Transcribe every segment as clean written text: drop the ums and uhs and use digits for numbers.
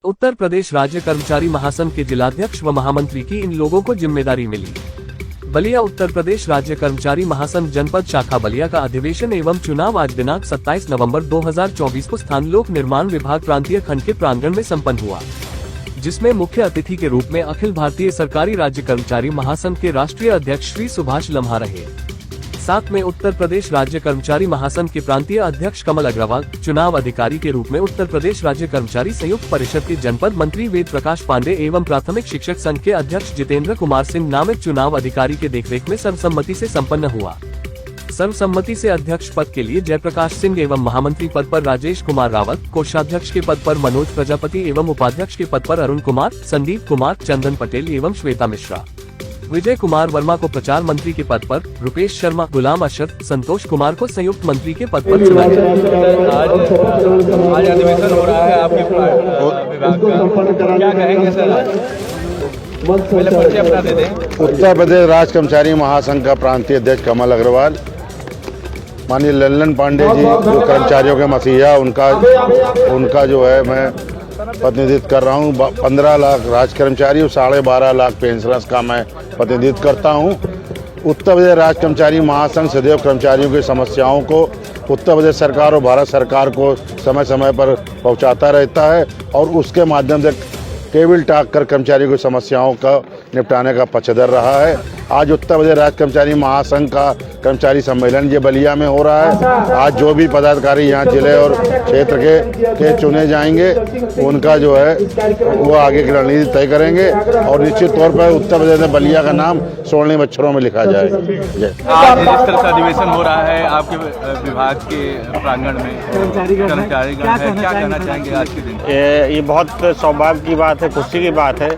उत्तर प्रदेश राज्य कर्मचारी महासंघ के जिलाध्यक्ष व महामंत्री की इन लोगों को जिम्मेदारी मिली। बलिया उत्तर प्रदेश राज्य कर्मचारी महासंघ जनपद शाखा बलिया का अधिवेशन एवं चुनाव आज दिनांक 27 नवंबर 2024 को स्थान लोक निर्माण विभाग प्रांतीय खंड के प्रांगण में संपन्न हुआ, जिसमें मुख्य अतिथि के रूप में अखिल भारतीय सरकारी राज्य कर्मचारी महासंघ के राष्ट्रीय अध्यक्ष श्री सुभाष लम्हा रहे। साथ में उत्तर प्रदेश राज्य कर्मचारी महासंघ के प्रांतीय अध्यक्ष कमल अग्रवाल, चुनाव अधिकारी के रूप में उत्तर प्रदेश राज्य कर्मचारी संयुक्त परिषद के जनपद मंत्री वेद प्रकाश पांडे एवं प्राथमिक शिक्षक संघ के अध्यक्ष जितेंद्र कुमार सिंह नामित चुनाव अधिकारी के देखरेख में सर्वसम्मति से संपन्न हुआ। सर्वसम्मति से अध्यक्ष पद के लिए जयप्रकाश सिंह एवं महामंत्री पद पर राजेश कुमार रावत, कोषाध्यक्ष के पद पर मनोज प्रजापति एवं उपाध्यक्ष के पद पर अरुण कुमार, संदीप कुमार, चंदन पटेल एवं श्वेता मिश्रा, विजय कुमार वर्मा को प्रचार मंत्री के पद पर, रुपेश शर्मा, गुलाम अशरफ, संतोष कुमार को संयुक्त मंत्री के पद पर चुना गया। आज अधिवेशन हो रहा है आपके विभाग का, क्या कहेंगे सर? पहले परिचय अपना दे दें। उत्तर प्रदेश राज्य कर्मचारी महासंघ का प्रांतीय अध्यक्ष कमल अग्रवाल, माननीय लल्लन पांडे जी जो कर्मचारियों के मसीहा, उनका जो है मैं प्रतिनिधित्व कर रहा हूँ। 15 लाख राज्य कर्मचारी और 12.5 लाख पेंशनर्स का मैं प्रतिनिधित्व करता हूँ। उत्तर प्रदेश राज्य कर्मचारी महासंघ सदैव कर्मचारियों की समस्याओं को उत्तर प्रदेश सरकार और भारत सरकार को समय समय पर पहुँचाता रहता है और उसके माध्यम से टेबल टॉक कर कर्मचारियों की समस्याओं का निपटाने का पक्षधर रहा है। आज उत्तर प्रदेश राज्य कर्मचारी महासंघ का कर्मचारी सम्मेलन ये बलिया में हो रहा है। आज जो भी पदाधिकारी यहाँ जिले और क्षेत्र के चुने जाएंगे, उनका जो है वो आगे की रणनीति तय करेंगे और निश्चित तौर पर उत्तर प्रदेश में बलिया का नाम स्वर्णिम अक्षरों में लिखा जाएगा। आज जिस तरह से अधिवेशन हो रहा है आपके विभाग के प्रांगण में, कर्मचारीगण है, क्या कहना चाहेंगे आज के दिन? ये बहुत सौभाग्य की बात है, खुशी की बात है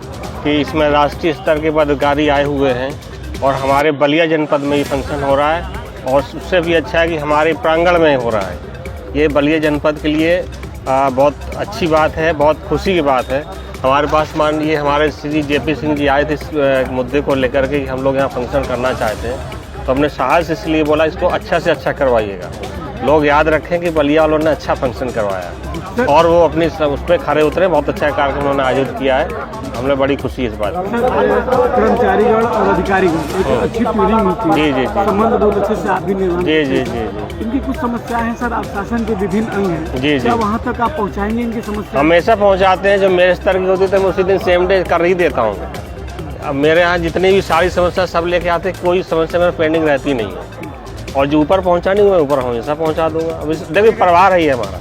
कि इसमें राष्ट्रीय स्तर के पदाधिकारी आए हुए हैं और हमारे बलिया जनपद में ये फंक्शन हो रहा है और उससे भी अच्छा है कि हमारे प्रांगण में हो रहा है। ये बलिया जनपद के लिए बहुत अच्छी बात है, बहुत खुशी की बात है। हमारे पास माननीय हमारे श्री जेपी सिंह जी आए थे इस मुद्दे को लेकर के कि हम लोग यहाँ फंक्शन करना चाहते हैं, तो हमने साहस इसलिए बोला इसको अच्छा से अच्छा करवाइएगा। लोग याद रखें कि बलिया वालों ने अच्छा फंक्शन करवाया और वो अपनी उसमें खड़े उतरे, बहुत अच्छा कार्यक्रम उन्होंने आयोजित किया है। हमें बड़ी खुशी इस बात की। कर्मचारीगण और अधिकारीगण एक अच्छी पीढ़ी मिलती है, जी, संबंध बहुत अच्छे से आप भी निर्माण। जी। इनकी कुछ समस्याएं हैं सर, आप शासन के विभिन्न अंग हैं, जी। क्या वहाँ तक आप पहुँचाएंगे इनकी समस्या? हमेशा पहुँचाते हैं, जो मेरे स्तर की होती है मैं उसी दिन सेम डे कर ही देता हूँ। अब मेरे यहाँ जितनी भी सारी समस्या सब लेके आते, कोई समस्या मेरे पेंडिंग रहती नहीं है और जो ऊपर पहुँचानी मैं ऊपर हमेशा पहुँचा दूंगा। अब देखिए परिवार है ये हमारा,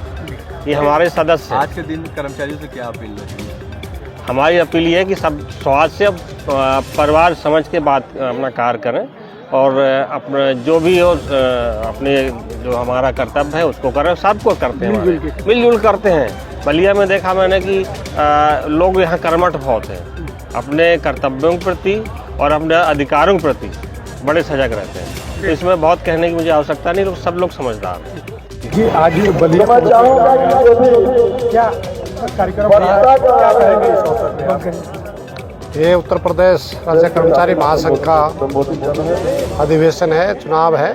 ये हमारे सदस्य। आज के दिन कर्मचारियों से क्या अपील है? हमारी अपील ये है कि सब स्वाद से परिवार समझ के बात अपना कार्य करें और अपना जो भी हो अपने जो हमारा कर्तव्य है उसको करें। सबको करते हैं, मिलजुल करते हैं। बलिया में देखा मैंने कि लोग यहाँ कर्मठ बहुत हैं, अपने कर्तव्यों के प्रति और अपने अधिकारों के प्रति बड़े सजग रहते हैं। तो इसमें बहुत कहने की मुझे आवश्यकता नहीं, लोग सब लोग समझदार हैं। जी आज बलिया क्या कार्यक्रम ये उत्तर प्रदेश राज्य कर्मचारी महासंघ का अधिवेशन है, चुनाव है।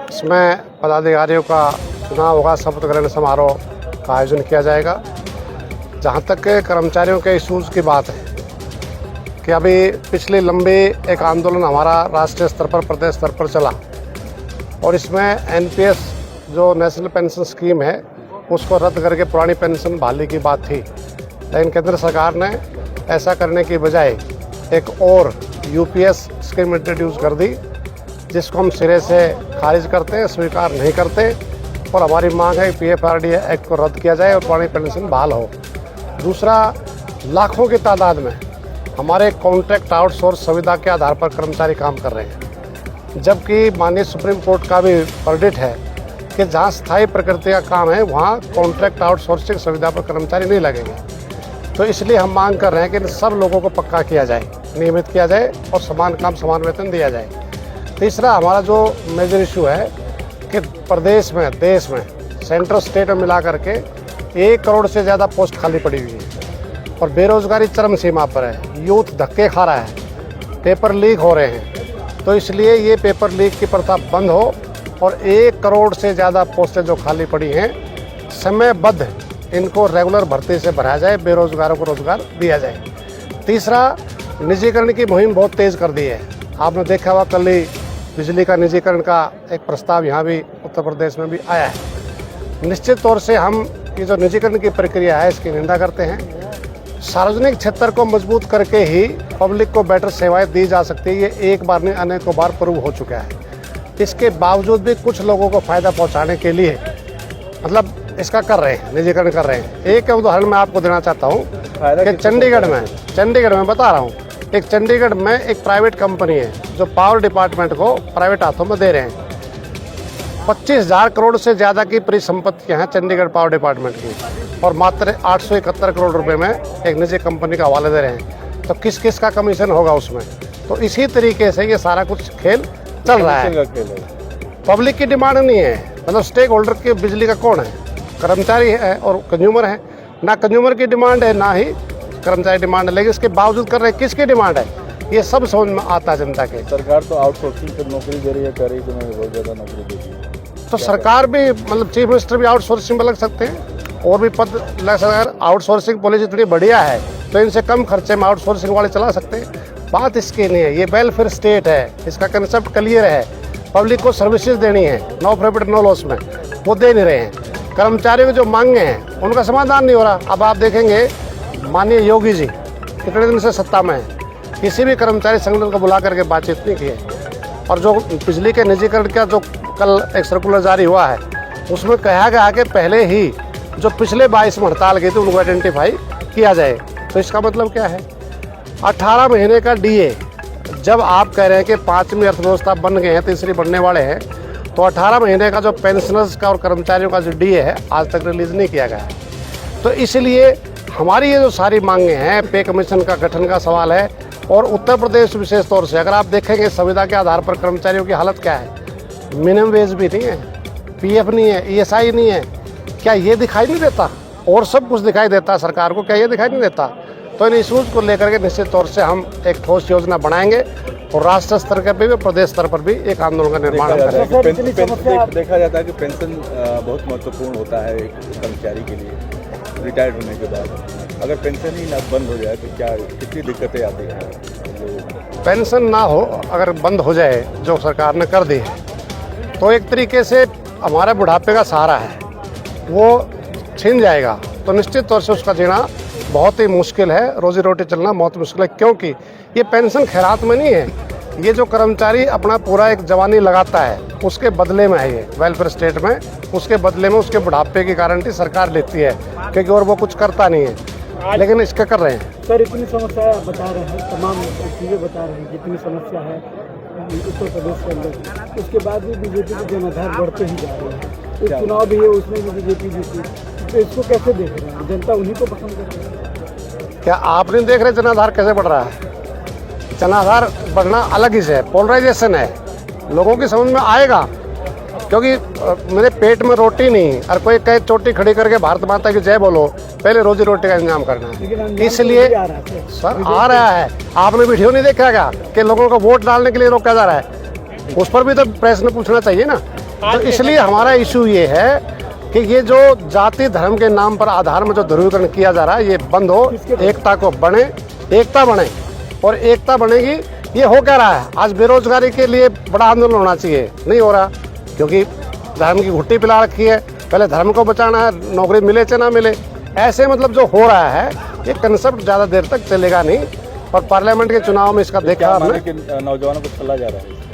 इसमें पदाधिकारियों का चुनाव होगा, शपथ ग्रहण समारोह का आयोजन किया जाएगा। जहाँ तक कर्मचारियों के इशूज़ की बात है कि अभी पिछले लंबे एक आंदोलन हमारा राष्ट्रीय स्तर पर, प्रदेश स्तर पर चला और इसमें एनपीएस जो नेशनल पेंशन स्कीम है उसको रद्द करके पुरानी पेंशन बहाली की बात थी, लेकिन केंद्र सरकार ने ऐसा करने की बजाय एक और यूपीएस स्कीम इंट्रोड्यूस कर दी, जिसको हम सिरे से खारिज करते हैं, स्वीकार नहीं करते और हमारी मांग है कि पीएफआरडी एक्ट को रद्द किया जाए और पुरानी पेंशन बहाल हो। दूसरा, लाखों की तादाद में हमारे कॉन्ट्रैक्ट आउटसोर्स सुविधा के आधार पर कर्मचारी काम कर रहे हैं, जबकि माननीय सुप्रीम कोर्ट का भी वर्डिक्ट है कि जहाँ स्थायी प्रकृति का काम है वहाँ कॉन्ट्रैक्ट आउटसोर्सिंग सुविधा पर कर्मचारी नहीं लगेंगे। तो इसलिए हम मांग कर रहे हैं कि इन सब लोगों को पक्का किया जाए, नियमित किया जाए और समान काम समान वेतन दिया जाए। तीसरा, हमारा जो मेजर इशू है कि प्रदेश में, देश में, सेंट्रल स्टेट में मिला करके 1 करोड़ से ज़्यादा पोस्ट खाली पड़ी हुई है और बेरोजगारी चरम सीमा पर है, यूथ धक्के खा रहा है, पेपर लीक हो रहे हैं। तो इसलिए ये पेपर लीक की प्रथा बंद हो और 1 करोड़ से ज़्यादा पोस्टें जो खाली पड़ी हैं समयबद्ध इनको रेगुलर भर्ती से भरा जाए, बेरोजगारों को रोजगार दिया जाए। तीसरा, निजीकरण की मुहिम बहुत तेज़ कर दी है। आपने देखा हुआ कल ही बिजली का निजीकरण का एक प्रस्ताव यहाँ भी उत्तर प्रदेश में भी आया है। निश्चित तौर से हम ये जो निजीकरण की प्रक्रिया है इसकी निंदा करते हैं। सार्वजनिक क्षेत्र को मजबूत करके ही पब्लिक को बेटर सेवाएं दी जा सकती है, ये एक बार नहीं अनेकों बार प्रूव हो चुका है। इसके बावजूद भी कुछ लोगों को फायदा पहुंचाने के लिए मतलब इसका कर रहे हैं, निजीकरण कर रहे हैं। एक उदाहरण मैं आपको देना चाहता हूँ कि चंडीगढ़ में बता रहा हूँ, एक चंडीगढ़ में एक प्राइवेट कंपनी है जो पावर डिपार्टमेंट को प्राइवेट हाथों में दे रहे हैं। 25,000 करोड़ से ज़्यादा की परिसंपत्तियाँ हैं चंडीगढ़ पावर डिपार्टमेंट की, और मात्र 871 करोड़ रुपए में एक निजी कंपनी का हवाले दे रहे हैं। तो किस किस का कमीशन होगा उसमें? तो इसी तरीके से ये सारा कुछ खेल चल रहा है। पब्लिक की डिमांड नहीं है, मतलब स्टेक होल्डर के बिजली का कौन है? कर्मचारी है और कंज्यूमर है। ना कंज्यूमर की डिमांड है ना ही कर्मचारी डिमांड है, लेकिन इसके बावजूद कर रहे हैं किसकी डिमांड है, ये सब समझ में आता है जनता के। सरकार तो आउटसोर्सिंग पर नौकरी दे रही है, कह रही है कि मैं बहुत ज़्यादा नौकरी दे रही है। तो सरकार भी मतलब चीफ मिनिस्टर भी आउटसोर्सिंग में लग सकते हैं और भी पद लग सकते हैं। आउटसोर्सिंग पॉलिसी इतनी बढ़िया है तो इनसे कम खर्चे में आउटसोर्सिंग वाले चला सकते हैं। बात इसकी नहीं है, ये वेलफेयर स्टेट है, इसका कंसेप्ट क्लियर है। पब्लिक को सर्विसेज देनी है, नो प्रॉफिट नो लॉस में, वो दे नहीं रहे हैं। कर्मचारियों की जो मांगे हैं उनका समाधान नहीं हो रहा। अब आप देखेंगे माननीय योगी जी कितने दिन से सत्ता में है, किसी भी कर्मचारी संगठन को बुला करके बातचीत नहीं की है। और जो बिजली के निजीकरण का जो कल एक सर्कुलर जारी हुआ है उसमें कहा गया कि पहले ही जो पिछले 22 में हड़ताल की थी उनको आइडेंटिफाई किया जाए। तो इसका मतलब क्या है? 18 महीने का डीए, जब आप कह रहे हैं कि 5वीं अर्थव्यवस्था बन गए हैं, तीसरी बनने वाले हैं, तो 18 महीने का जो पेंशनर्स का और कर्मचारियों का जो डीए है आज तक रिलीज नहीं किया गया है। तो इसलिए हमारी ये जो सारी मांगे हैं, पे कमीशन का गठन का सवाल है। और उत्तर प्रदेश विशेष तौर से अगर आप देखेंगे संविदा के आधार पर कर्मचारियों की हालत क्या है, मिनिमम वेज भी नहीं है, पीएफ नहीं है, ईएसआई नहीं है। क्या ये दिखाई नहीं देता? और सब कुछ दिखाई देता है सरकार को, क्या ये दिखाई नहीं देता? तो इन इशूज़ को लेकर के निश्चित तौर से हम एक ठोस योजना बनाएंगे और राष्ट्र स्तर पर भी प्रदेश स्तर पर भी एक आंदोलन का निर्माण करेंगे। देखा जाता है कि पेंशन बहुत महत्वपूर्ण होता है एक कर्मचारी के लिए रिटायर्ड होने के बाद। अगर पेंशन ही ना बंद हो जाए तो क्या कितनी दिक्कतें आती हैं? पेंशन ना हो अगर बंद हो जाए, जो सरकार ने कर दी है, तो एक तरीके से हमारे बुढ़ापे का सहारा है वो छीन जाएगा। तो निश्चित तौर से उसका जीना बहुत ही मुश्किल है, रोजी रोटी चलना बहुत मुश्किल है। क्योंकि ये पेंशन खैरात में नहीं है, ये जो कर्मचारी अपना पूरा एक जवानी लगाता है उसके बदले में है, ये वेलफेयर स्टेट में उसके बदले में उसके बुढ़ापे की गारंटी सरकार लेती है, क्योंकि और वो कुछ करता नहीं है। लेकिन इसका कर रहे हैं। सर इतनी समस्या बता रहे हैं, तमाम चीज़ें बता रहे हैं, जितनी समस्या है उत्तर प्रदेश के अंदर, उसके बाद भी बीजेपी के जनाधार बढ़ते ही जा रहे हैं। एक चुनाव भी है उसमें भी बीजेपी जीती, तो इसको कैसे देख रहे हैं? जनता उन्हीं को पसंद कर रही है। क्या आप नहीं देख रहे जनाधार कैसे बढ़ रहा है? जनाधार बढ़ना अलग ही है, पोलराइजेशन है, लोगों की समझ में आएगा। क्योंकि मेरे पेट में रोटी नहीं, और कोई कहे चोटी खड़ी करके भारत माता की जय बोलो, पहले रोजी रोटी का इंतजाम करना है। इसलिए सर आ रहा है, आपने वीडियो नहीं देखा क्या कि लोगों को वोट डालने के लिए रोका जा रहा है? उस पर भी तो प्रेस ने पूछना चाहिए ना। तो इसलिए हमारा इशू ये है कि ये जो जाति धर्म के नाम पर आधार में जो ध्रुवीकरण किया जा रहा है ये बंद हो, एकता को बने, एकता बने, और एकता बनेगी। ये हो क्या रहा है? आज बेरोजगारी के लिए बड़ा आंदोलन होना चाहिए, नहीं हो रहा, क्योंकि धर्म की घुट्टी पिला रखी है। पहले धर्म को बचाना है, नौकरी मिले चाहे ना मिले, ऐसे मतलब जो हो रहा है ये कंसेप्ट ज़्यादा देर तक चलेगा नहीं। और पार्लियामेंट के चुनाव में इसका देखा हमने, नौजवानों को छला जा रहा है।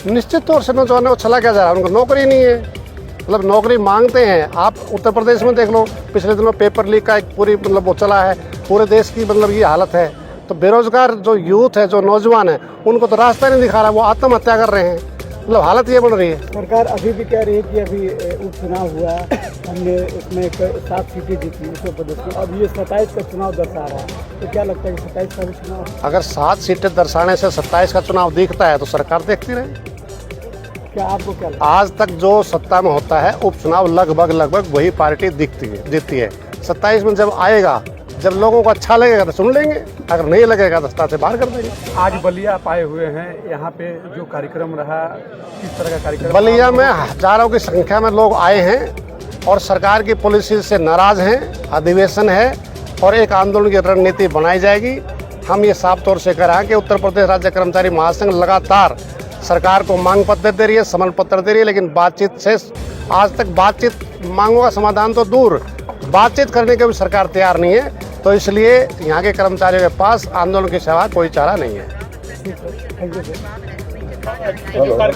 निश्चित तौर से नौजवानों को छला क्या जा रहा है, उनको नौकरी नहीं है, मतलब नौकरी मांगते हैं। आप उत्तर प्रदेश में देख लो, पिछले दिनों पेपर लीक का एक पूरी मतलब वो चला है, पूरे देश की मतलब ये हालत है। तो बेरोजगार जो यूथ है, जो नौजवान है, उनको तो रास्ता नहीं दिखा रहा, वो आत्महत्या कर रहे हैं, मतलब हालत ये बन रही है। सरकार अभी भी कह रही है कि अभी उपचुनाव हुआ, हमने इसमें 7 सीटें जीती उत्तर प्रदेश में, अब ये 27 का चुनाव दर्शा रहा है, तो क्या लगता है कि 27 का भी चुनाव? अगर 7 सीटें दर्शाने से 27 का चुनाव दिखता है तो सरकार देखती रहे। क्या आपको क्या लगता आज तक जो सत्ता में होता है उपचुनाव लगभग वही पार्टी जीतती है। 27 में जब आएगा, जब लोगों को अच्छा लगेगा तो सुन लेंगे, अगर नहीं लगेगा तो सत्ता से बाहर कर देंगे। आज बलिया पाए हुए हैं, यहाँ पे जो कार्यक्रम रहा, किस तरह का कार्यक्रम? बलिया में हजारों की संख्या में लोग आए हैं और सरकार की पॉलिसी से नाराज हैं, अधिवेशन है और एक आंदोलन की रणनीति बनाई जाएगी। हम ये साफ तौर से कह रहे हैं कि उत्तर प्रदेश राज्य कर्मचारी महासंघ लगातार सरकार को मांग पत्र दे रही है, समन पत्र दे रही है, लेकिन बातचीत से आज तक मांगों का समाधान तो दूर, बातचीत करने के भी सरकार तैयार नहीं है। तो इसलिए यहाँ के कर्मचारियों के पास आंदोलन के सिवा कोई चारा नहीं है। Thank you sir.